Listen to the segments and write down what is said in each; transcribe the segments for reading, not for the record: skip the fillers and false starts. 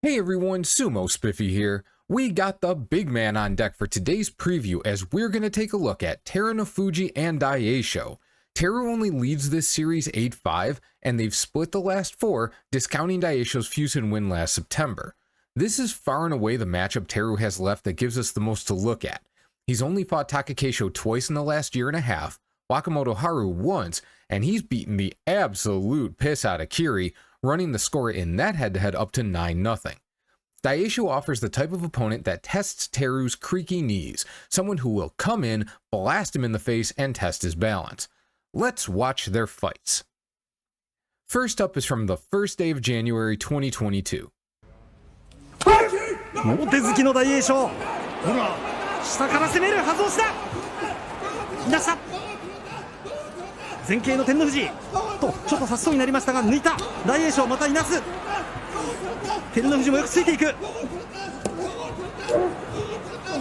Hey everyone, Sumo Spiffy here. We got the big man on deck for today's preview as we're going to take a look at TERUNOFUJI and DAIEISHO. Teru only leads this series 8-5, and they've split the last 4, discounting DAIEISHO's Fusen win last September. This is far and away the matchup Teru has left that gives us the most to look at. He's only fought Takakeisho twice in the last year and a half, Wakamoto Haru once, and he's beaten the absolute piss out of Kiri, running the score in that head-to-head up to 9-0. DAIEISHO offers the type of opponent that tests Teru's creaky knees, someone who will come in, blast him in the face, and test his balance. Let's watch their fights. First up is from the first day of January 2022. もう手突きの大栄翔。ほら、下から攻めるはず押しだ。出した。前傾の照ノ富士とちょっと差しそうになりましたが抜いた。大栄翔またいなす。照ノ富士もよくついていく。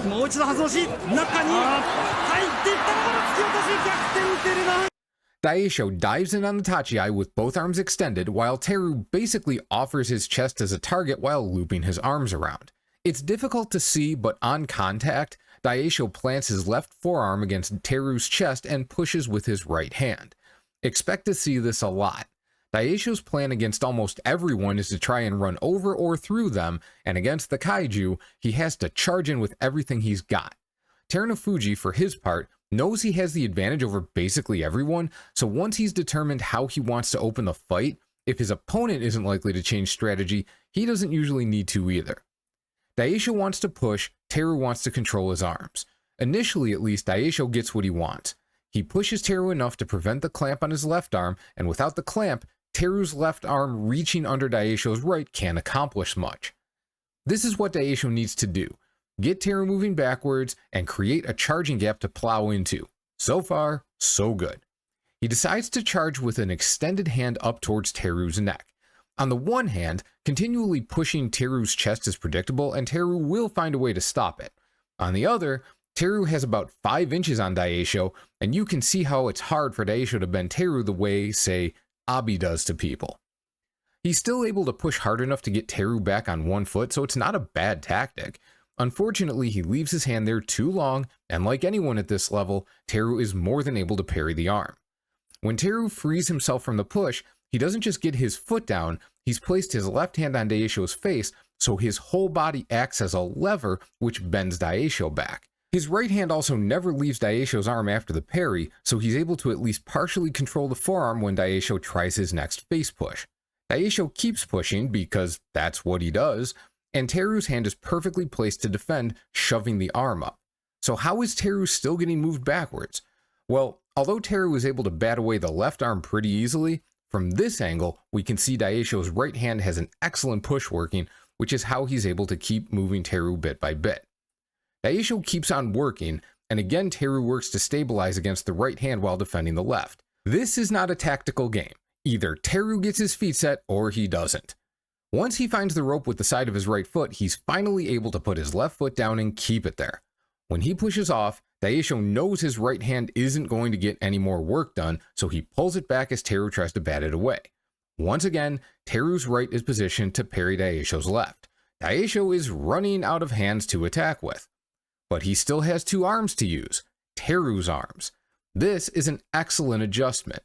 もう一度はず押し、中に入っていったら突き落とし逆転照ノ。DAIEISHO dives in on the tachi with both arms extended, while Teru basically offers his chest as a target while looping his arms around. It's difficult to see, but on contact, DAIEISHO plants his left forearm against Teru's chest and pushes with his right hand. Expect to see this a lot. DAIEISHO's plan against almost everyone is to try and run over or through them, and against the Kaiju, he has to charge in with everything he's got. TERUNOFUJI, for his part, knows he has the advantage over basically everyone, so once he's determined how he wants to open the fight, if his opponent isn't likely to change strategy, he doesn't usually need to either. DAIEISHO wants to push, Teru wants to control his arms. Initially at least, DAIEISHO gets what he wants. He pushes Teru enough to prevent the clamp on his left arm, and without the clamp, Teru's left arm reaching under DAIEISHO's right can't accomplish much. This is what DAIEISHO needs to do. Get Teru moving backwards and create a charging gap to plow into. So far, so good. He decides to charge with an extended hand up towards Teru's neck. On the one hand, continually pushing Teru's chest is predictable and Teru will find a way to stop it. On the other, Teru has about 5 inches on DAIEISHO, and you can see how it's hard for DAIEISHO to bend Teru the way, say, Abi does to people. He's still able to push hard enough to get Teru back on one foot, so it's not a bad tactic. Unfortunately, he leaves his hand there too long, and like anyone at this level, Teru is more than able to parry the arm. When Teru frees himself from the push, he doesn't just get his foot down, he's placed his left hand on DAIEISHO's face, so his whole body acts as a lever which bends DAIEISHO back. His right hand also never leaves DAIEISHO's arm after the parry, so he's able to at least partially control the forearm when DAIEISHO tries his next face push. DAIEISHO keeps pushing because that's what he does, and Teru's hand is perfectly placed to defend, shoving the arm up. So how is Teru still getting moved backwards? Well, although Teru is able to bat away the left arm pretty easily, from this angle, we can see DAIEISHO's right hand has an excellent push working, which is how he's able to keep moving Teru bit by bit. DAIEISHO keeps on working, and again Teru works to stabilize against the right hand while defending the left. This is not a tactical game. Either Teru gets his feet set or he doesn't. Once he finds the rope with the side of his right foot, he's finally able to put his left foot down and keep it there. When he pushes off, DAIEISHO knows his right hand isn't going to get any more work done, so he pulls it back as Teru tries to bat it away. Once again, Teru's right is positioned to parry DAIEISHO's left. DAIEISHO is running out of hands to attack with. But he still has 2 arms to use, Teru's arms. This is an excellent adjustment.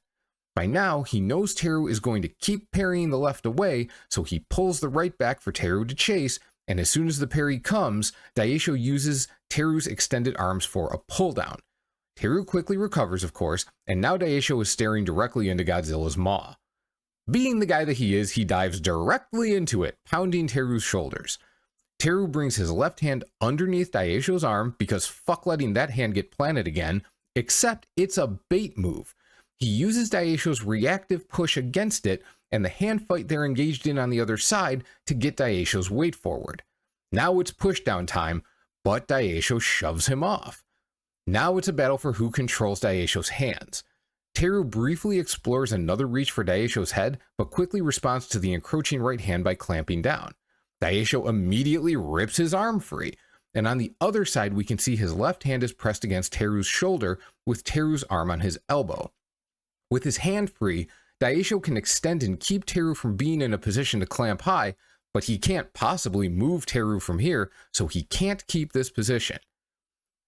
By now, he knows Teru is going to keep parrying the left away, so he pulls the right back for Teru to chase, and as soon as the parry comes, DAIEISHO uses Teru's extended arms for a pull down. Teru quickly recovers, of course, and now DAIEISHO is staring directly into Godzilla's maw. Being the guy that he is, he dives directly into it, pounding Teru's shoulders. Teru brings his left hand underneath DAIEISHO's arm because fuck letting that hand get planted again, except it's a bait move. He uses DAIEISHO's reactive push against it and the hand fight they're engaged in on the other side to get DAIEISHO's weight forward. Now it's pushdown time, but DAIEISHO shoves him off. Now it's a battle for who controls DAIEISHO's hands. Teru briefly explores another reach for DAIEISHO's head, but quickly responds to the encroaching right hand by clamping down. DAIEISHO immediately rips his arm free, and on the other side we can see his left hand is pressed against Teru's shoulder with Teru's arm on his elbow. With his hand free, DAIEISHO can extend and keep Teru from being in a position to clamp high, but he can't possibly move Teru from here, so he can't keep this position.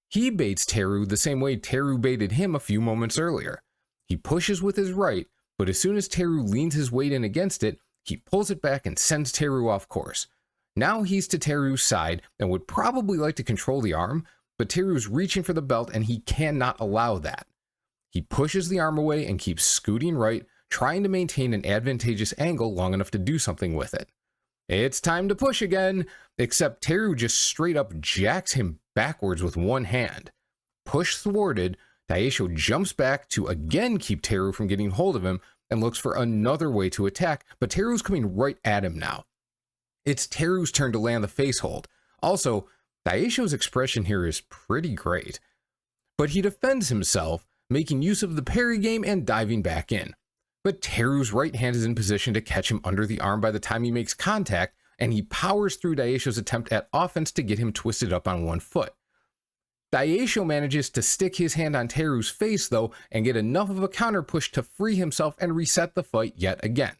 He baits Teru the same way Teru baited him a few moments earlier. He pushes with his right, but as soon as Teru leans his weight in against it, he pulls it back and sends Teru off course. Now he's to Teru's side and would probably like to control the arm, but Teru's reaching for the belt and he cannot allow that. He pushes the arm away and keeps scooting right, trying to maintain an advantageous angle long enough to do something with it. It's time to push again, except Teru just straight up jacks him backwards with one hand. Push thwarted, Daieisho jumps back to again keep Teru from getting hold of him and looks for another way to attack, but Teru's coming right at him now. It's Teru's turn to land the face hold. Also, Daieisho's expression here is pretty great. But he defends himself, making use of the parry game and diving back in. But Teru's right hand is in position to catch him under the arm by the time he makes contact, and he powers through Daieisho's attempt at offense to get him twisted up on one foot. Daieisho manages to stick his hand on Teru's face though, and get enough of a counter push to free himself and reset the fight yet again.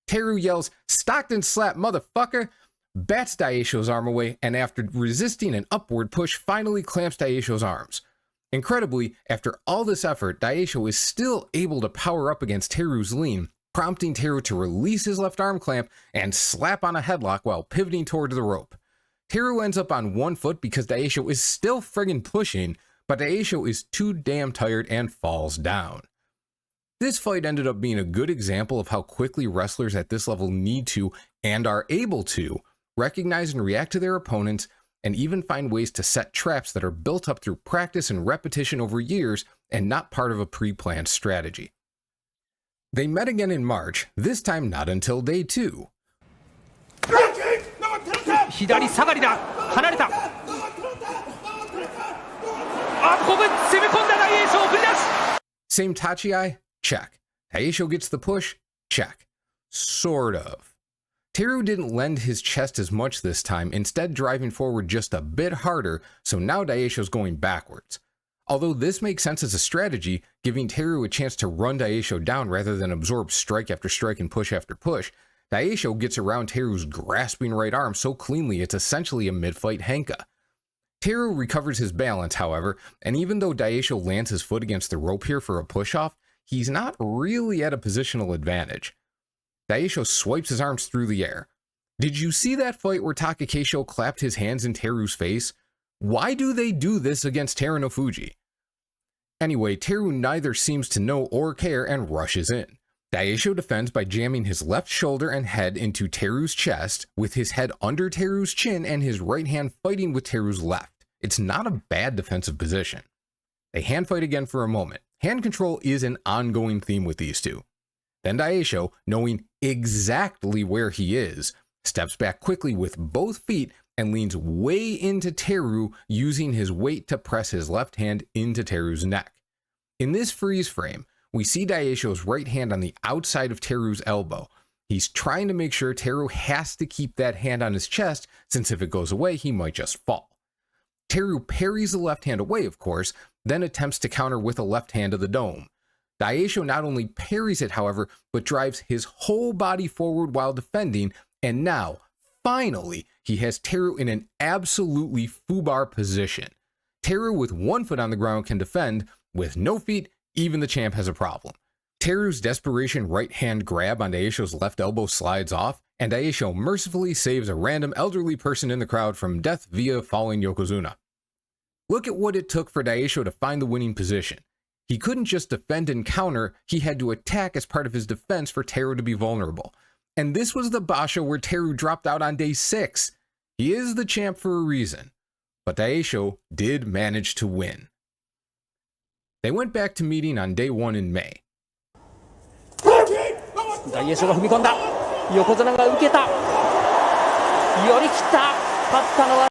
Teru yells, "Stockton slap, motherfucker!" bats Daieisho's arm away, and after resisting an upward push, finally clamps Daieisho's arms. Incredibly, after all this effort, Daieisho is still able to power up against Teru's lean, prompting Teru to release his left arm clamp and slap on a headlock while pivoting towards the rope. Teru ends up on one foot because Daieisho is still friggin' pushing, but Daieisho is too damn tired and falls down. This fight ended up being a good example of how quickly wrestlers at this level need to, and are able to, recognize and react to their opponents, and even find ways to set traps that are built up through practice and repetition over years and not part of a pre-planned strategy. They met again in March, this time not until day 2. 左下がりだ、離れた。あ、ここ攻め込んだ大栄翔、振り出し。 Same tachi-ai? Check. Daieisho gets the push? Check. Sort of. Teru didn't lend his chest as much this time, instead driving forward just a bit harder, so now Daieisho's going backwards. Although this makes sense as a strategy, giving Teru a chance to run Daieisho down rather than absorb strike after strike and push after push, Daieisho gets around Teru's grasping right arm so cleanly it's essentially a mid-fight henka. Teru recovers his balance, however, and even though Daieisho lands his foot against the rope here for a push-off, he's not really at a positional advantage. Daieisho swipes his arms through the air. Did you see that fight where Takakeisho clapped his hands in Teru's face? Why do they do this against TERUNOFUJI? Anyway, Teru neither seems to know or care and rushes in. Daieisho defends by jamming his left shoulder and head into Teru's chest, with his head under Teru's chin and his right hand fighting with Teru's left. It's not a bad defensive position. They hand fight again for a moment. Hand control is an ongoing theme with these two. Then Daieisho, knowing exactly where he is, steps back quickly with both feet and leans way into Teru, using his weight to press his left hand into Teru's neck. In this freeze frame, we see Daieisho's right hand on the outside of Teru's elbow. He's trying to make sure Teru has to keep that hand on his chest, since if it goes away, he might just fall. Teru parries the left hand away, of course, then attempts to counter with a left hand to the dome. Daieisho not only parries it, however, but drives his whole body forward while defending, and now, finally, he has Teru in an absolutely foobar position. Teru with one foot on the ground can defend, with no feet, even the champ has a problem. Teru's desperation right hand grab on Daieisho's left elbow slides off, and Daieisho mercifully saves a random elderly person in the crowd from death via falling Yokozuna. Look at what it took for Daieisho to find the winning position. He couldn't just defend and counter, he had to attack as part of his defense for Teru to be vulnerable. And this was the basho where Teru dropped out on day 6. He is the champ for a reason, but Daieisho did manage to win. They went back to meeting on day 1 in May. 大栄翔が踏み込んだ、横綱が受けた、寄り切った、勝ったのは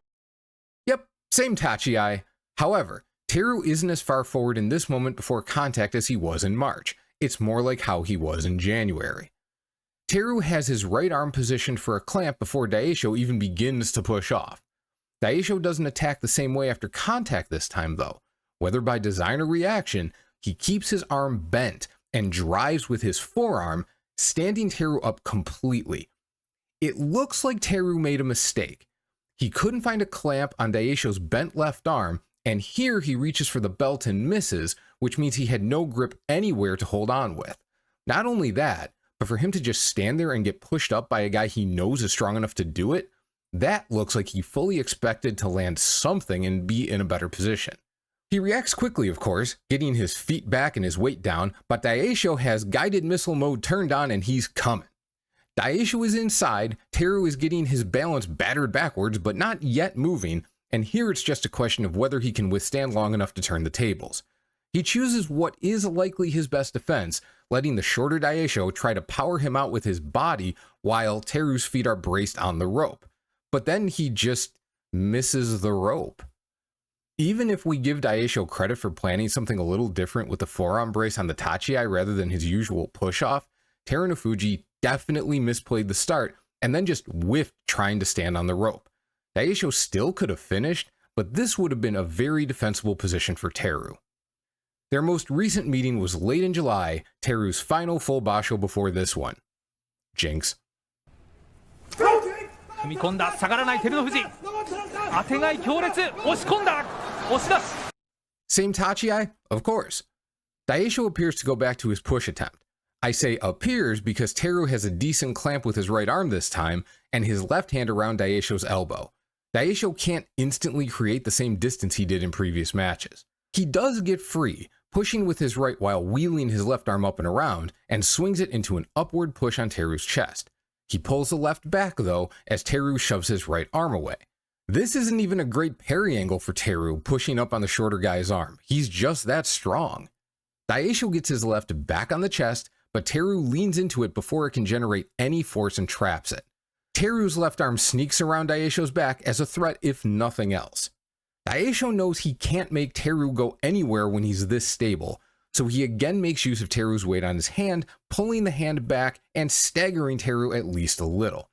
Yep, same tachi-ai. However, Teru isn't as far forward in this moment before contact as he was in March. It's more like how he was in January. Teru has his right arm positioned for a clamp before Daieisho even begins to push off. Daieisho doesn't attack the same way after contact this time though. Whether by design or reaction, he keeps his arm bent and drives with his forearm, standing Teru up completely. It looks like Teru made a mistake. He couldn't find a clamp on Daieisho's bent left arm, and here he reaches for the belt and misses, which means he had no grip anywhere to hold on with. Not only that, but for him to just stand there and get pushed up by a guy he knows is strong enough to do it, that looks like he fully expected to land something and be in a better position. He reacts quickly, of course, getting his feet back and his weight down, but Daieisho has guided missile mode turned on and he's coming. Daieisho is inside, Teru is getting his balance battered backwards but not yet moving, and here it's just a question of whether he can withstand long enough to turn the tables. He chooses what is likely his best defense, letting the shorter Daieisho try to power him out with his body while Teru's feet are braced on the rope. But then he just misses the rope. Even if we give Daieisho credit for planning something a little different with the forearm brace on the Tachiai rather than his usual push-off, TERUNOFUJI definitely misplayed the start and then just whiffed trying to stand on the rope. Daieisho still could have finished, but this would have been a very defensible position for Teru. Their most recent meeting was late in July, Teru's final full basho before this one. Jinx. 踏み込んだ下がらない照ノ富士当てがい強烈押し込んだ押し出し Same Tachiai? Of course. Daieisho appears to go back to his push attempt. I say appears because Teru has a decent clamp with his right arm this time and his left hand around Daieisho's elbow. Daieisho can't instantly create the same distance he did in previous matches. He does get free, pushing with his right while wheeling his left arm up and around, and swings it into an upward push on Teru's chest. He pulls the left back though as Teru shoves his right arm away. This isn't even a great parry angle for Teru pushing up on the shorter guy's arm. He's just that strong. Daieisho gets his left back on the chest, but Teru leans into it before it can generate any force and traps it. Teru's left arm sneaks around Daieisho's back as a threat if nothing else. Daieisho knows he can't make Teru go anywhere when he's this stable, so he again makes use of Teru's weight on his hand, pulling the hand back and staggering Teru at least a little.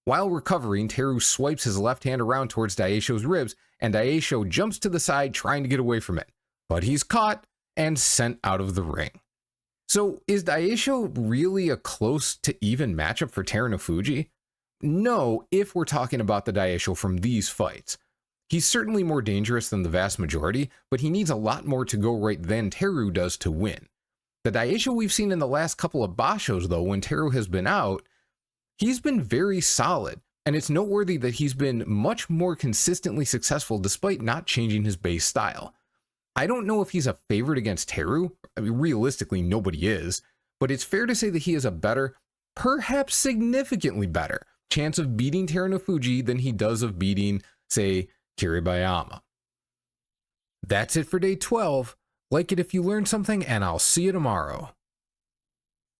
While recovering, Teru swipes his left hand around towards Daieisho's ribs, and Daieisho jumps to the side trying to get away from it, but he's caught and sent out of the ring. So is Daieisho really a close to even matchup for TERUNOFUJI? No, if we're talking about the Daieisho from these fights. He's certainly more dangerous than the vast majority, but he needs a lot more to go right than Teru does to win. The Daieisho we've seen in the last couple of bashos though, when Teru has been out, he's been very solid, and it's noteworthy that he's been much more consistently successful despite not changing his base style. I don't know if he's a favorite against Teru, I mean, realistically nobody is, but it's fair to say that he has a better, perhaps significantly better, chance of beating TERUNOFUJI than he does of beating, say, Kiribayama. That's it for day 12. Like it if you learned something, and I'll see you tomorrow.